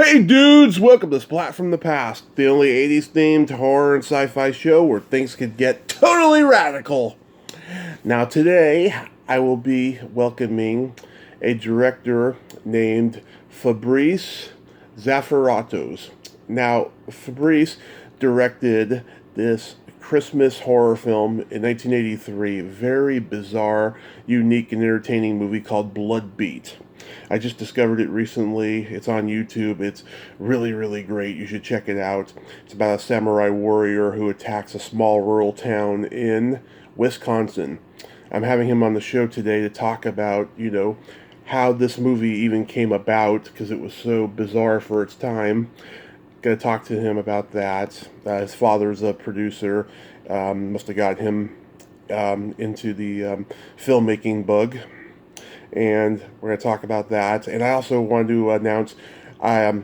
Hey dudes, welcome to Splat from the Past, the only 80s themed horror and sci-fi show where things could get totally radical. Now today, I will be welcoming a director named Fabrice Zaphiratos. Now, Fabrice directed this Christmas horror film in 1983, very bizarre, unique, and entertaining movie called BloodBeat. I just discovered it recently. It's on YouTube. It's really, really great. You should check it out. It's about a samurai warrior who attacks a small rural town in Wisconsin. I'm having him on the show today to talk about, how this movie even came about because it was so bizarre for its time. Going to talk to him about that. His father's a producer. Must have got him into the filmmaking bug, and we're going to talk about that. And I also wanted to announce I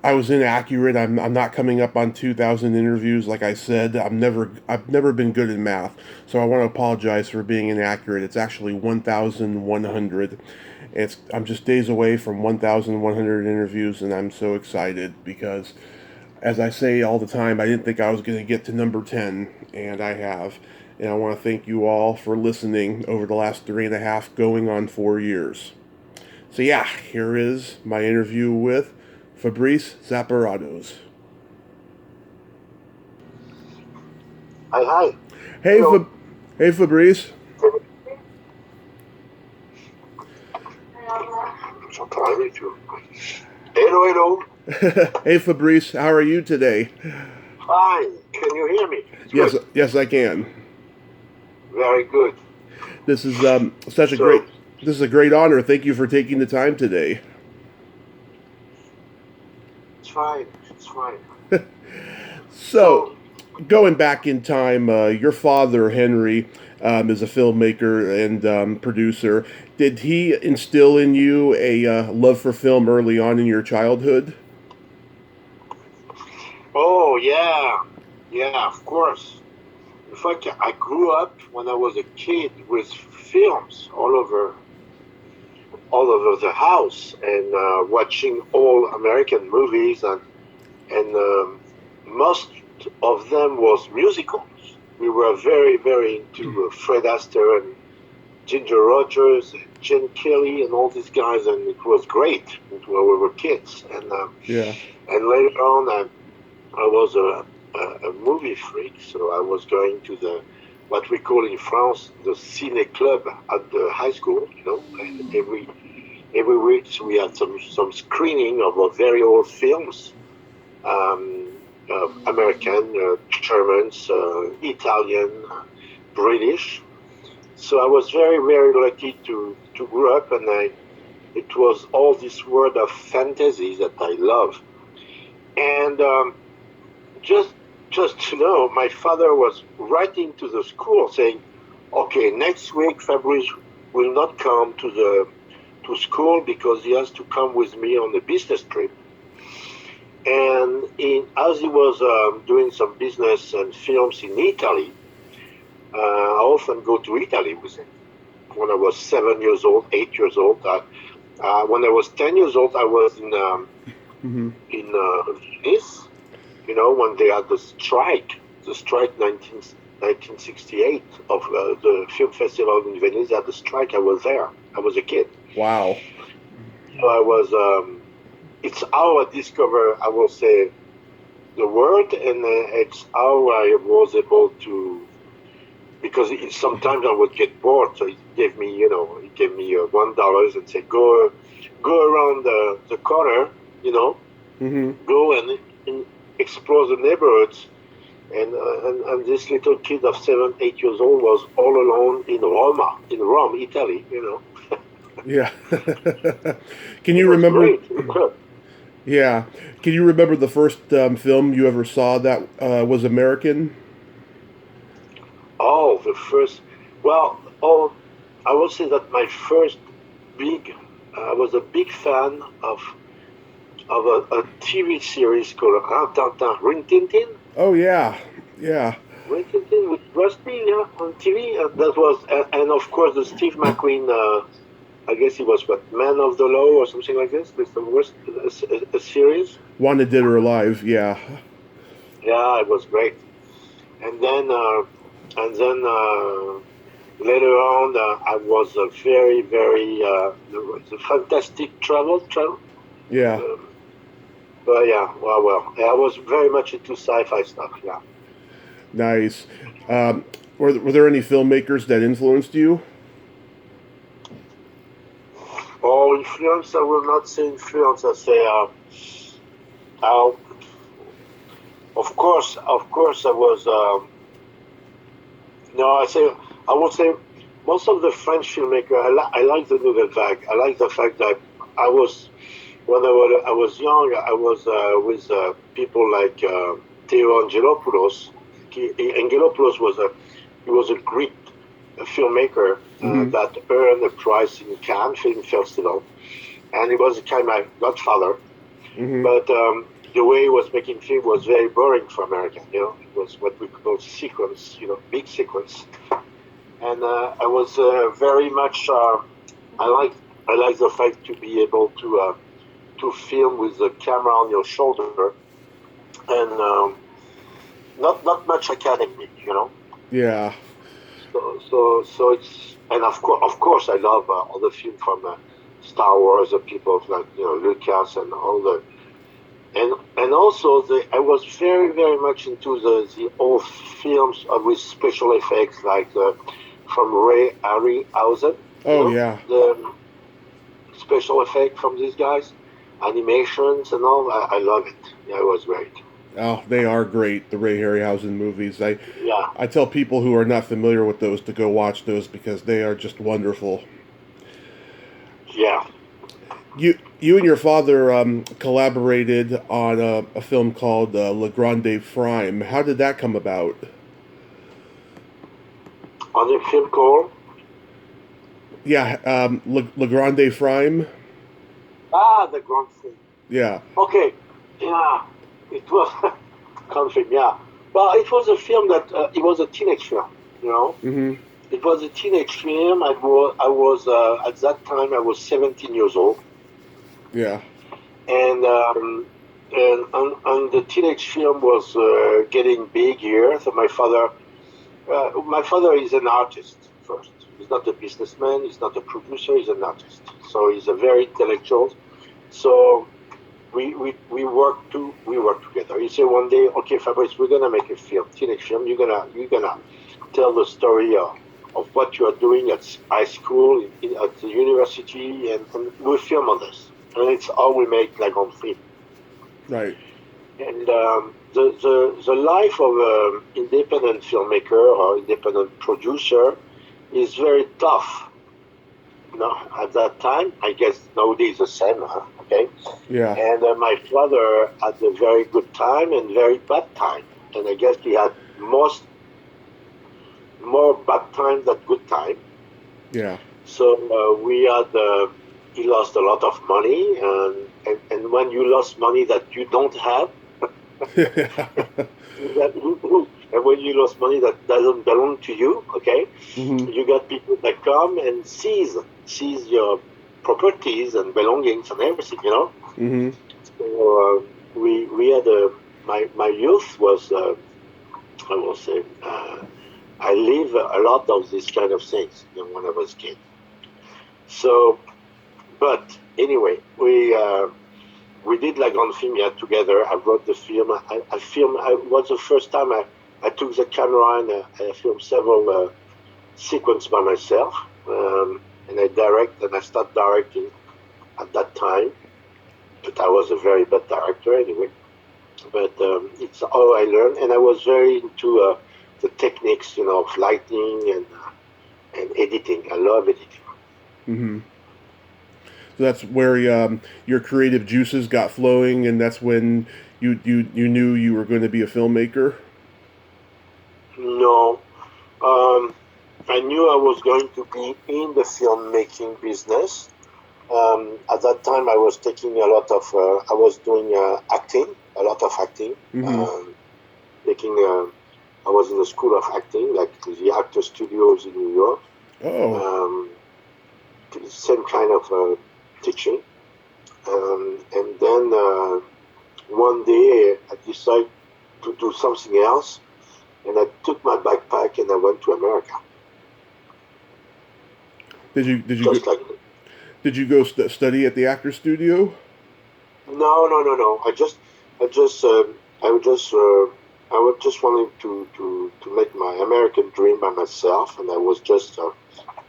was inaccurate. I'm not coming up on 2,000 interviews like I said. I've never been good at math, so I want to apologize for being inaccurate. It's actually 1,100. I'm just days away from 1,100 interviews, and I'm so excited because, as I say all the time, I didn't think I was going to get to number 10, and I have. And I want to thank you all for listening over the last 3.5, going on 4 years. So yeah, here is my interview with Fabrice Zaphiratos. Hi. Hey, hey Fabrice. Hello. Hey Fabrice, how are you today? Fine. Can you hear me? Yes, I can. Very good. This is This is a great honor. Thank you for taking the time today. It's fine. So, going back in time, your father Henry is a filmmaker and producer. Did he instill in you a love for film early on in your childhood? Oh yeah, of course. In fact, I grew up when I was a kid with films all over the house, and watching all American movies, and most of them was musicals. We were very, very into Fred Astaire and Ginger Rogers and Jen Kelly and all these guys, and it was great when we were kids. Yeah. And later on, I was a movie freak, so I was going to the what we call in France the ciné club at the high school, and every week we had some screening of very old films, American, Germans, Italian, British. So I was very, very lucky to grow up, and it was all this world of fantasy that I love. And just to know, my father was writing to the school saying, "Okay, next week Fabrice will not come to school because he has to come with me on a business trip." And as he was doing some business and films in Italy, I often go to Italy with him. When I was 7 years old, 8 years old, when I was 10 years old, I was in Venice. When they had the strike 1968 of the film festival in Venice. They had the strike. I was there. I was a kid. Wow. So I was. It's how I discovered, I will say, the world, and it's how I was able to. Because sometimes I would get bored, so he gave me $1 and said, go around the corner, go and explore the neighborhoods. And this little kid of 7, 8 years old was all alone in Rome, Italy, Yeah. Can you remember? Great. Yeah. Can you remember the first film you ever saw that was American? Oh, the first. Well, I will say that my first I was a big fan of a TV series called Rin Tin Tin. Oh yeah. Rin Tin Tin with Rusty, on TV. That was, and of course the Steve McQueen I guess it was what, Man of the Law or something like this. This was a series. Wanted Dead or Alive, yeah. Yeah, it was great. And then later on, I was a very very the fantastic travel. Yeah. Um, but yeah, well, I was very much into sci-fi stuff. Yeah. Nice. Um, were there any filmmakers that influenced you? Or influence, I will not say influence. I say, uh, of course, I was. No, I would say most of the French filmmaker. I like the Nouvelle Vague. I like the fact that I was I was young. I was with people like Theo Angelopoulos. Angelopoulos was a Greek filmmaker Mm-hmm. that earned a prize in Cannes Film Festival, and he was kind of my godfather. Mm-hmm. But the way he was making film was very boring for American. It was what we call sequence. Big sequence. And I was very much. I like the fact to be able to film with the camera on your shoulder, and not much academic. Yeah. So it's, and of course I love all the film from Star Wars, the people like Lucas and all the, and also I was very very much into the old films with special effects like from Ray Harryhausen, Oh yeah. the special effect from these guys, animations and all. I love it. Yeah, it was great. Oh, they are great. The Ray Harryhausen movies. Yeah, I tell people who are not familiar with those to go watch those because they are just wonderful. yeah. You and your father collaborated on a film called Le Grande Frime. How did that come about? On the film call. Yeah, Le Grande Frime. The Grand Film. Yeah. Okay, yeah, it was conflict. Yeah, well, it was a film that it was a teenage film. You know, Mm-hmm. it was a teenage film. I was at that time I was 17 years old, Yeah. and and the teenage film was getting big here. So my father is an artist first. He's not a businessman. He's not a producer. He's an artist. So he's a very intellectual. So we work together. He said one day, okay, Fabrice, we're gonna make a film, teenage film. You're gonna tell the story of what you are doing at high school, at the university, and we film on this. And it's how we make like on film. Right. And the life of an independent filmmaker or independent producer is very tough. At that time, I guess nowadays the same. Okay. Yeah. And my father had a very good time and very bad time. And I guess he had more bad time than good time. Yeah. So he lost a lot of money. And when you lost money that you don't have, and when you lost money that doesn't belong to you, okay, Mm-hmm. you got people that come and seize your properties and belongings and everything. Mm-hmm. So we had my youth was I will say I live a lot of these kind of things when I was a kid. So, but anyway, we did like on film together. I wrote the film. I filmed. It was the first time I took the camera and I filmed several sequences by myself. And I started directing at that time. But I was a very bad director anyway. But it's all I learned, and I was very into the techniques, of lighting and editing. I love editing. Mm-hmm. So that's where your creative juices got flowing, and that's when you knew you were going to be a filmmaker. No, I knew I was going to be in the filmmaking business. At that time, I was taking a lot of. I was doing acting, a lot of acting. Mm-hmm. Taking. I was in the school of acting, like the actor studios in New York. Oh. Um, same kind of teaching. And then one day I decided to do something else, and I took my backpack and I went to America. Did you Just go, like did you go study at the actor studio? no. I was just wanting to make my American dream by myself, and I was just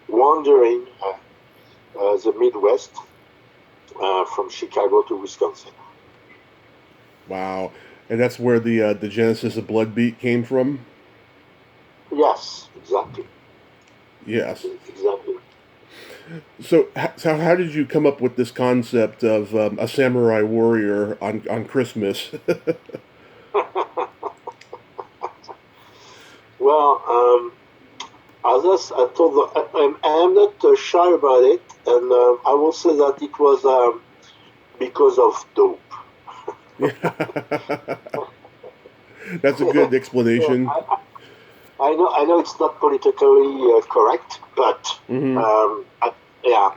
wandering the Midwest from Chicago to Wisconsin. Wow, and that's where the genesis of BloodBeat came from. Yes, exactly, Yes. exactly. So how did you come up with this concept of a samurai warrior on Christmas? Well, as I told, I am not shy about it, and I will say that it was because of dope. Yeah, that's a good Yeah, explanation. I know it's not politically correct, but Hmm. um, I, yeah,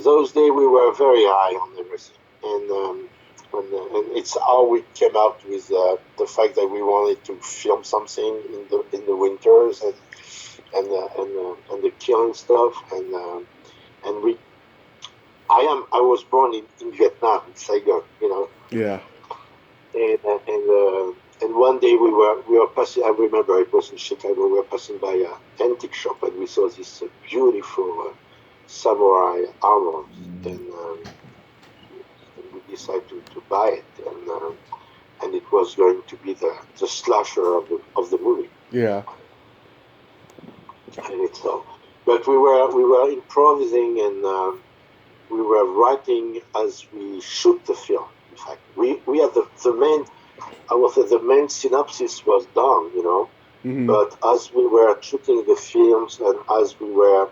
those days we were very high on everything, and it's how we came out with the fact that we wanted to film something in the winters and the killing stuff, and I was born in Vietnam, in Saigon, you know, Yeah. and uh, and uh, and one day we were passing. I remember it was in Chicago. We were passing by an antique shop, and we saw this beautiful samurai armor, and we decided to buy it, and it was going to be the slasher of the movie, Yeah. and it's so. But we were improvising and we were writing as we shoot the film. In fact, we had the main. I would say the main synopsis was done, you know. Hmm. But as we were shooting the films and as we were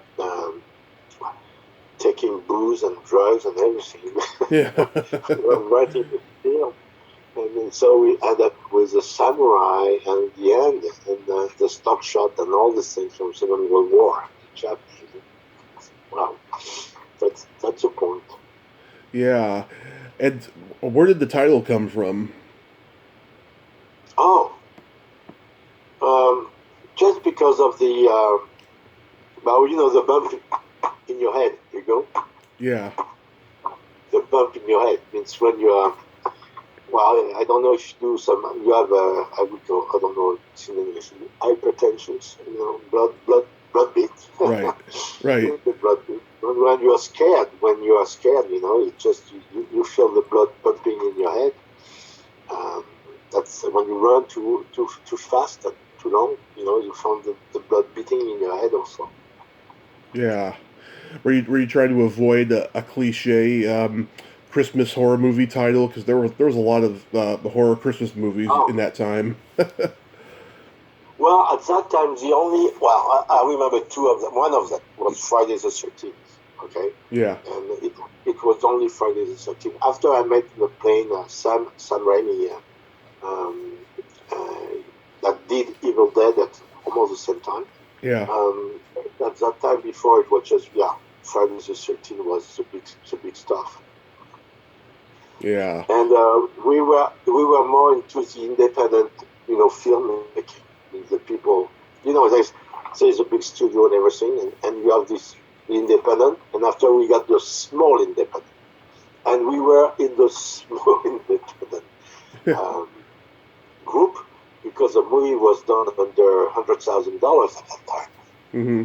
taking booze and drugs and everything, Yeah. we were writing the film. And then so we end up with the samurai and the end and the stock shot and all the things from Second World War, the Japanese. Wow, that's the point. Yeah. And where did the title come from? Oh, just because of the well, you know, the bump in your head. You go, Yeah. the bump in your head means when you are. Well, I don't know if you do some. You have I would go. I don't know. It's in English. Hypertension. You know, blood beat. Right. Right. The blood beat. When you are scared, you know, it just you feel the blood pumping in your head. Um, that's when you run too fast and too long. You know, you found the blood beating in your head also. Yeah. Were you trying to avoid a cliche Christmas horror movie title? Because there was a lot of horror Christmas movies in Oh, that time. well, at that time, the only I remember two of them. One of them was Friday the 13th. Okay, Yeah. and it was only Friday the 13th. After I met in the plane Sam Raimi, um, uh, that did Evil Dead at almost the same time. Yeah. Um, at that time before it was just Friday the 13th was the big stuff, Yeah. and we were more into the independent, you know, filmmaking. The people, you know, there's a big studio and everything, and you have this independent, and after we got the small independent, and we were in the small independent um, group because the movie was done under $100,000 at that time, Hmm.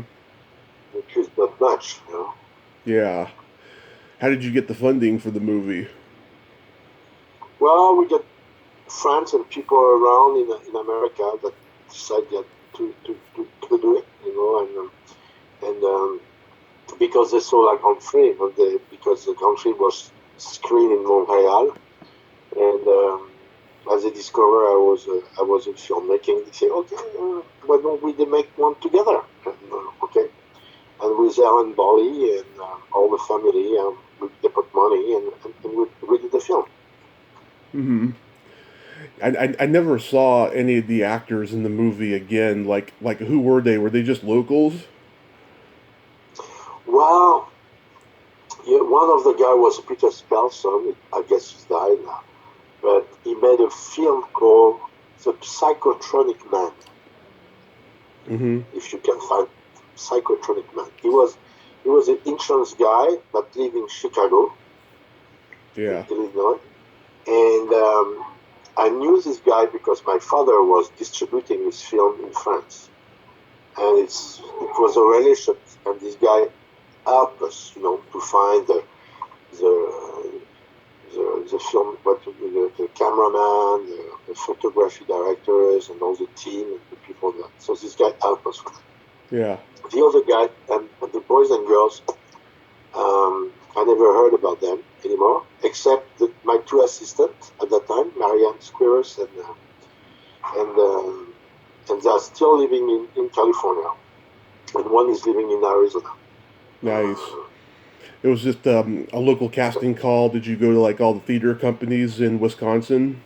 which is not much, you know. Yeah. How did you get the funding for the movie? Well, we got friends and people around in America that decided to do it, you know, and because they saw like on film, because the country was screened in Montreal, and as they discover I was in filmmaking, they say, okay, why don't we make one together? And, okay, and with Alan Bolly and all the family, they put money and we did the film. Hmm. I never saw any of the actors in the movie again. Like who were they? Were they just locals? of the guys was Peter Spelson. I guess he's died now. But he made a film called The Psychotronic Man. Mm-hmm. If you can find Psychotronic Man. He was an insurance guy that lived in Chicago, Yeah. Illinois. And I knew this guy because my father was distributing his film in France. And it was a relation. And this guy helped us, to find the film, the cameraman, the photography directors, and all the team and the people that. So this guy helped us. Yeah. The other guy and the boys and girls, I never heard about them anymore, except my two assistants at that time, Marianne Squires, and they are still living in California, and one is living in Arizona. Nice. It was just a local casting call. Did you go to like all the theater companies in Wisconsin?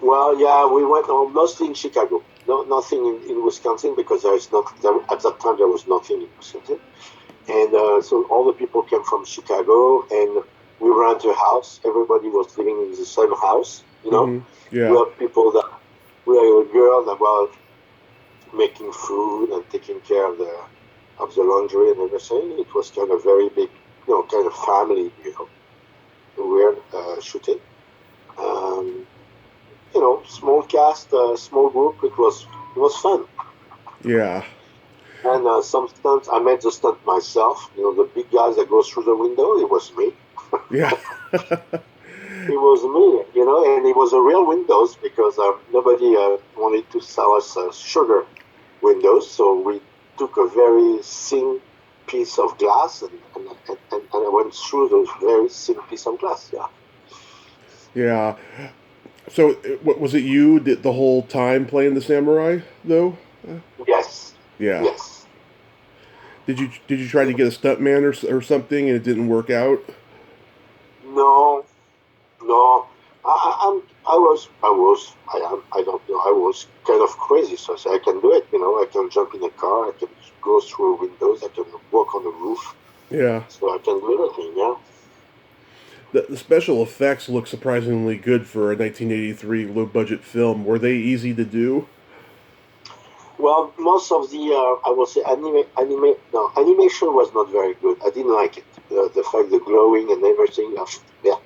Well, yeah, we went mostly in Chicago. No, nothing in Wisconsin because at that time there was nothing in Wisconsin, and so all the people came from Chicago, and we rented a house. Everybody was living in the same house. Mm-hmm. Yeah. We had people we had a girl that was making food and taking care of the laundry and everything. It was kind of very big, kind of family, weird shooting. Small cast, small group. It was fun. Yeah. And some stunts, I made the stunt myself. The big guys that go through the window, it was me. Yeah. It was me, and it was a real windows because nobody wanted to sell us sugar windows. So we took a very thin piece of glass and I went through those very thin piece of glass. Yeah. Yeah. So, what was it? You did the whole time playing the samurai, though? Yes. Yeah. Yes. Did you try to get a stuntman or something and it didn't work out? No. I don't know. I was kind of crazy, so I said I can do it. I can jump in a car, I can go through windows, I can walk on the roof. Yeah. So I can do anything. Yeah. The special effects look surprisingly good for a 1983 low-budget film. Were they easy to do? Well, most of the, I will say, animation was not very good. I didn't like it. The fact, the glowing and everything. Yeah.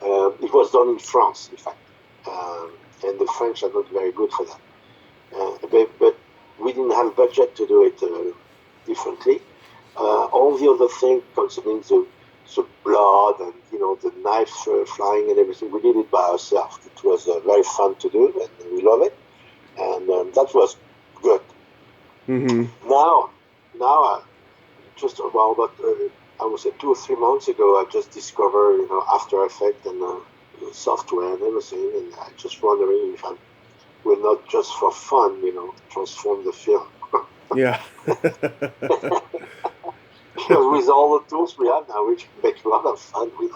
It was done in France, in fact. And the French are not very good for that. But we didn't have budget to do it differently. All the other things concerning the blood and the knives flying and everything, we did it by ourselves. It was very fun to do, and we love it. And that was good. Mm-hmm. Now, just about I would say 2 or 3 months ago, I just discovered After Effects and software and everything, and I just wondering if I will not just for fun, transform the film. Yeah. Because with all the tools we have now, we can make a lot of fun with.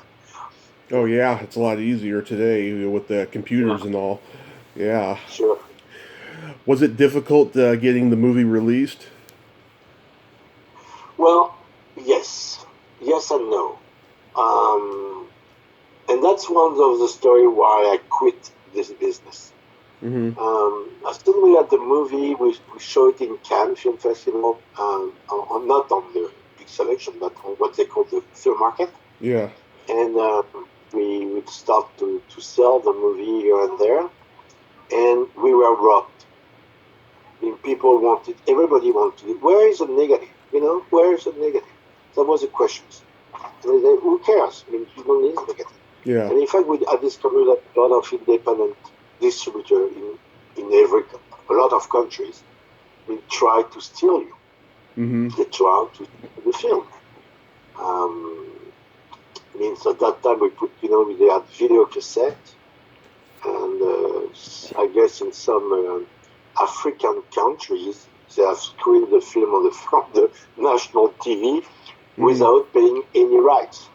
Oh yeah, it's a lot easier today with the computers and all. Yeah. Sure. Was it difficult getting the movie released? Well, yes and no. And that's one of the story why I quit this business. Mm-hmm. As soon as we had the movie, we showed it in Cannes Film Festival, not on the big selection, but on what they call the film market. Yeah. And we would start to sell the movie here and there, and we were robbed. I mean, everybody wanted it. Where is the negative? Where is the negative? That was the question. And they, who cares? I mean, you don't need negative. Yeah. And in fact, I discovered that a lot of independent distributors in a lot of countries will try to steal you. Mm-hmm. They try to steal the film. Means at that time we put, they had video cassette, and I guess in some African countries they have screened the film from the national TV without paying any rights.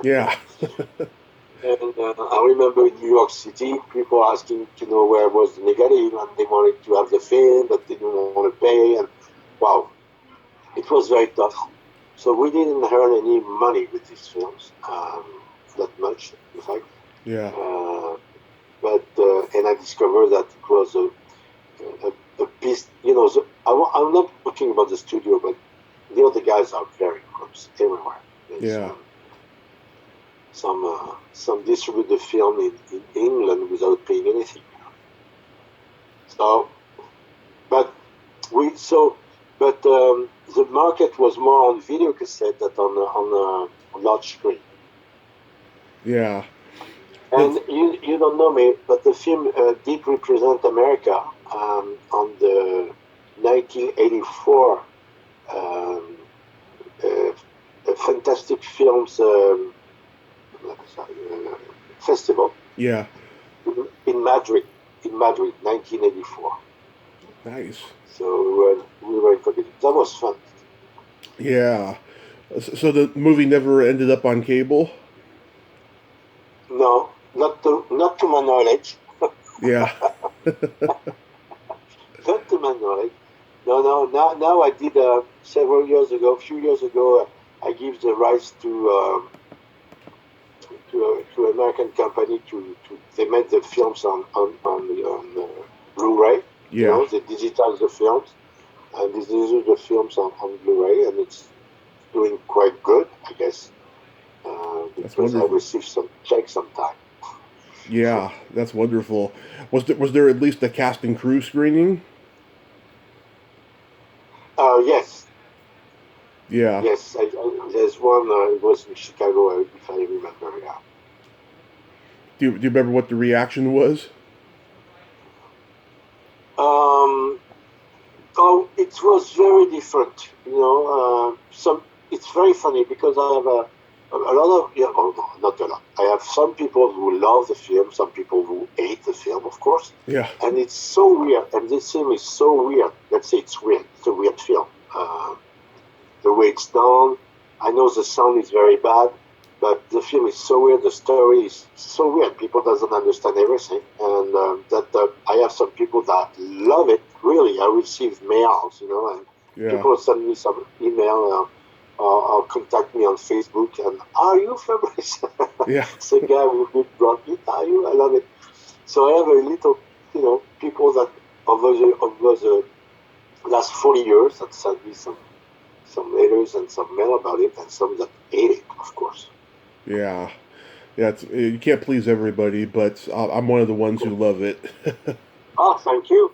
Yeah. And I remember in New York City, people asking, where was the negative, and they wanted to have the film, but they didn't want to pay, and wow, it was very tough. So we didn't earn any money with these films, not much, in fact. Yeah. And I discovered that it was a piece. I'm not talking about the studio, but the other guys are very close everywhere. There's Yeah. some distribute the film in England without paying anything. So, but the market was more on video cassette than on a large screen. Yeah. And you don't know me, but the film did represent America on the 1984 Fantastic Films Festival. Yeah. In Madrid, 1984. Nice. So we were in competition. That was fun. Yeah. So the movie never ended up on cable? No, not to my knowledge. Yeah. Not to my knowledge. No. Now I did a few years ago. I give the rights to American company they made the films on Blu-ray. Yeah. They digitize the films, and these are the films on Blu-ray, and it's doing quite good, I guess, That's because I wonderful. received some checks sometime. Yeah, that's wonderful. Was there at least a cast and crew screening? Yes, Yeah. there's one. It was in Chicago, if I remember. Yeah. Do you remember what the reaction was? Oh, it was very different. It's very funny because I have a lot of not a lot. I have some people who love the film, some people who hate the film, of course. Yeah. And it's so weird. And this film is so weird. Let's say it's weird. It's a weird film. The way it's done. I know the sound is very bad, but the film is so weird. The story is so weird. People doesn't understand everything, and I have some people that love it. Really, I receive mails, and Yeah. people send me some email or contact me on Facebook. And are you Fabrice? Yeah. It's a guy who did BloodBeat. Are you? I love it. So I have a little, people that over the last 40 years that sent me some letters and some mail about it, and some that hate it, of course. Yeah. Yeah. You can't please everybody, but I'm one of the ones who love it. Oh, thank you.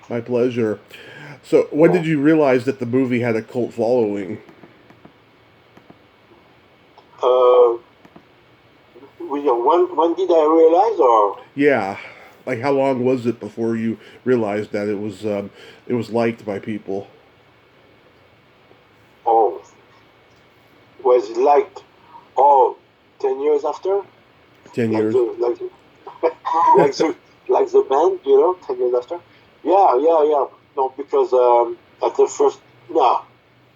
My pleasure. So, when did you realize that the movie had a cult following? When did I realize, or Yeah. Like, how long was it before you realized that it was liked by people? oh, was it like 10 years after, 10 years. like the, like the like the band, 10 years after? Yeah. No, because at the first, no,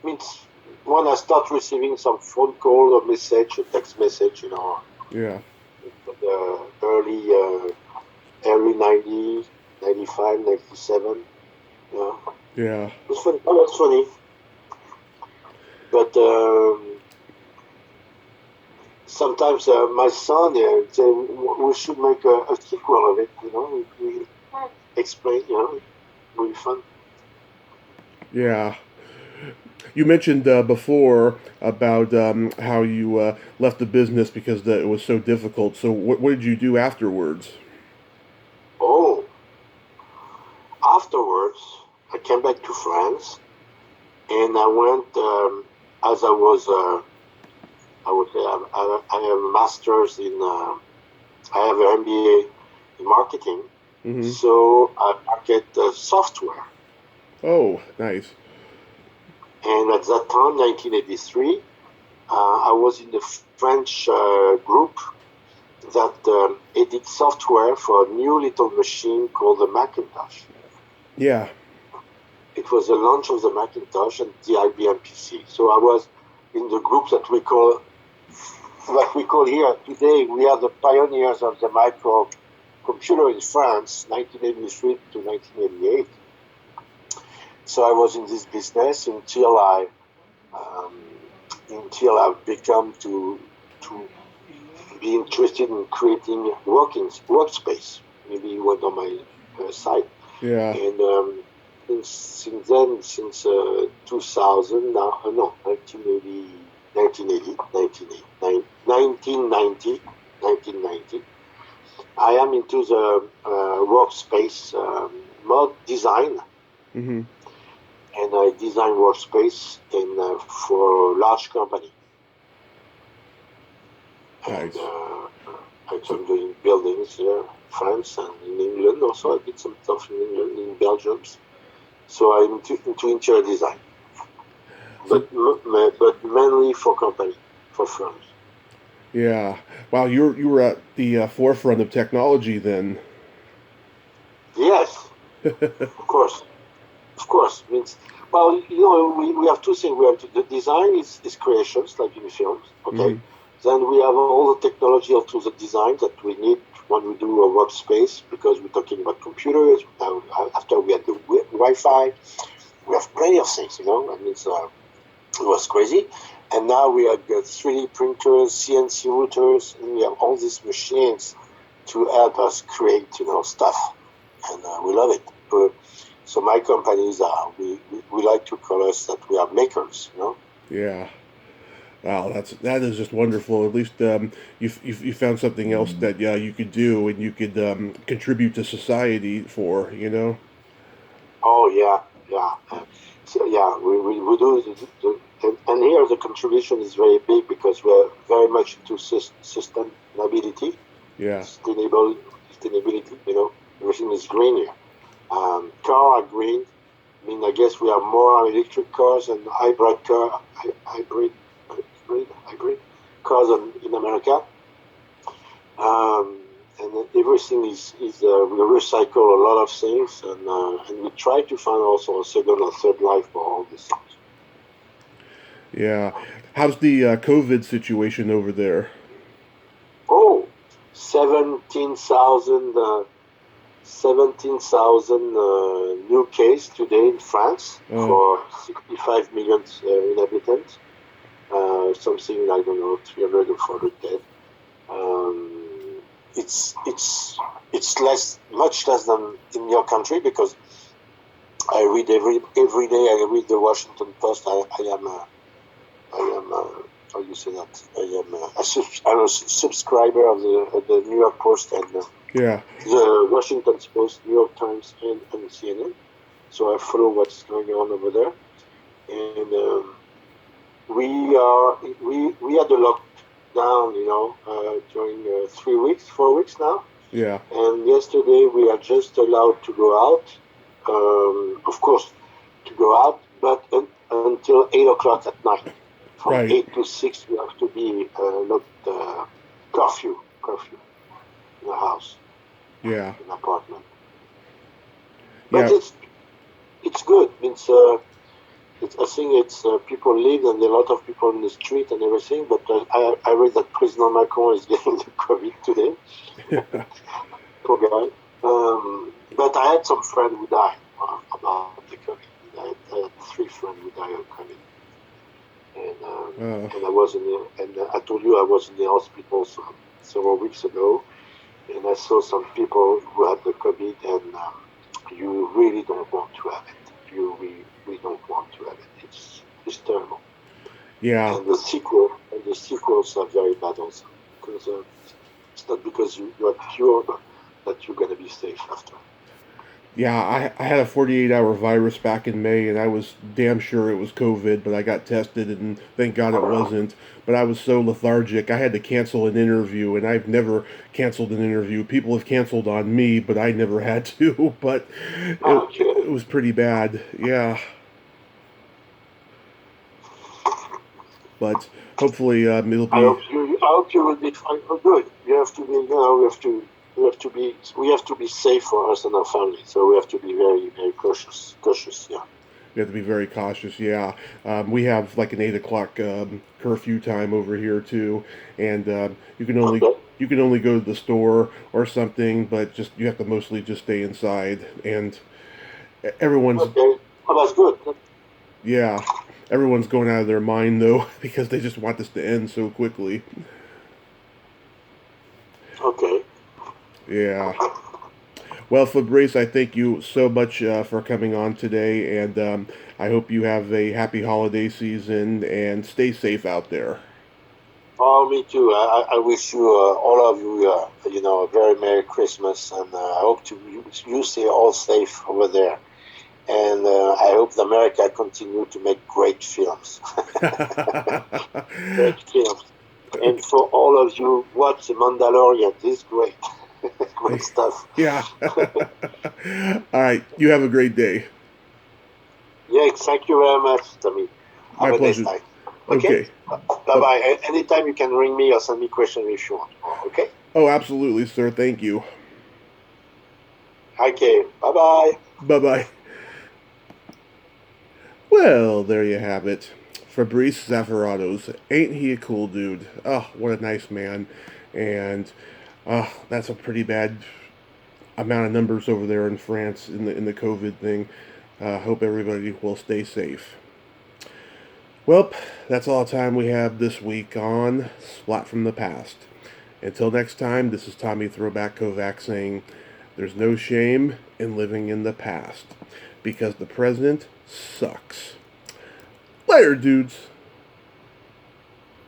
means when I start receiving some phone call or message, a text message, Yeah. the early 90s, 95, 97. Yeah. Yeah. It's funny. Oh, that's funny. But sometimes my son say we should make a sequel of it. We explain. Really fun. Yeah. You mentioned before about how you left the business because it was so difficult. So, what did you do afterwards? Oh, afterwards I came back to France, and I went as I was. I would say I have a master's in. I have an MBA in marketing, Mm-hmm. so I market software. Oh, nice. And at that time, 1983, I was in the French group that edit software for a new little machine called the Macintosh. Yeah. It was the launch of the Macintosh and the IBM PC. So I was in the group that we call here today. We are the pioneers of the microcomputer in France, 1983 to 1988. So I was in this business until until I've become to be interested in creating workspace. Maybe you went on my site, Yeah. and since then, since 2000, now no, 1980, 1990, I am into the workspace mod design, Mm-hmm. and I design workspace for large company. And Nice. I'm doing buildings here, in France and in England. Also, I did some stuff in England, in Belgium. So I'm into interior design, So but mainly for company, for firms. yeah. Wow, you were at the forefront of technology then. Yes, of course. Means well, we have two things. We have the design is creations like in films, okay. Mm-hmm. Then we have all the technology of to the design that we need when we do a workspace because we're talking about computers. After we had the Wi-Fi, we have plenty of things. I mean, it was crazy. And now we have got 3D printers, CNC routers, and we have all these machines to help us create, stuff. And we love it. So my companies are, we like to call us that we are makers. Yeah. Wow, that is just wonderful. At least you found something else that you could do and you could contribute to society for. You know. Oh, yeah, yeah. So, yeah, we do. And here the contribution is very big because we're very much into sustainability, Yeah. sustainability. Everything is green here. Car are green. I mean, I guess we have more electric cars and hybrid cars in America. And everything is we recycle a lot of things, and we try to find also a second or third life for all these things. Yeah. How's the COVID situation over there? Oh, 17,000 new case today in France Oh, for 65 million inhabitants. Something, I don't know, 300 or 400 dead. Um, it's much less than in your country because I read every day. I read the Washington Post. I am how do you say that? I'm a subscriber of the New York Post and yeah. the Washington Post, New York Times, and CNN. So I follow what's going on over there, and we had a lockdown, during 3 weeks, 4 weeks now. Yeah. And yesterday we are just allowed to go out, of course, to go out, but until 8 o'clock at night. From Right. 8 to 6, we have to be not curfew in the house, Yeah. in apartment. But Yeah. it's good. I think it's people live and a lot of people in the street and everything. But I read that President Macron is getting the COVID today. Poor guy. But I had some friend who died about the COVID. I had 3 friends who died of COVID, uh, and I was I told you I was in the hospital several weeks ago, and I saw some people who had the COVID, and you really don't want to have it. We don't want to have it. It's terrible, yeah. and the sequels are very bad also because it's not because you are cured that you're gonna be safe after. Yeah, I had a 48-hour virus back in May, and I was damn sure it was COVID, but I got tested, and thank God it wasn't. But I was so lethargic, I had to cancel an interview, and I've never canceled an interview. People have canceled on me, but I never had to. But it Okay. was pretty bad. Yeah, but hopefully it'll be. I hope you will be fine. Oh, good. You have to be. We have to be safe for us and our family. So we have to be very, very cautious. Cautious. Yeah. We have to be very cautious. Yeah, we have like an 8 o'clock curfew time over here too, and Okay. you can only go to the store or something, but just you have to mostly just stay inside. And everyone's Okay. Well, that's good. yeah, Everyone's going out of their mind, though, because they just want this to end so quickly. Okay. Yeah. Well, Fabrice, I thank you so much for coming on today, and I hope you have a happy holiday season and stay safe out there. Oh, me too. I wish you, all of you, a very Merry Christmas, and I hope you stay all safe over there. And I hope that America continue to make great films. Great films. And for all of you, watch The Mandalorian. It's great. Great stuff. Yeah. All right. You have a great day. Yeah, thank you very much, Tommy. Have My a nice pleasure. time. Okay? Okay. Bye bye. Anytime you can ring me or send me questions if you want. Okay? Oh, absolutely, sir. Thank you. Okay. Bye bye. Bye bye. Well, there you have it. Fabrice Zaphiratos. Ain't he a cool dude? Oh, what a nice man. And that's a pretty bad amount of numbers over there in France in the COVID thing. Hope everybody will stay safe. Well, that's all the time we have this week on Splat from the Past. Until next time, this is Tommy Throwback Kovac saying there's no shame in living in the past because the present sucks. Later, dudes.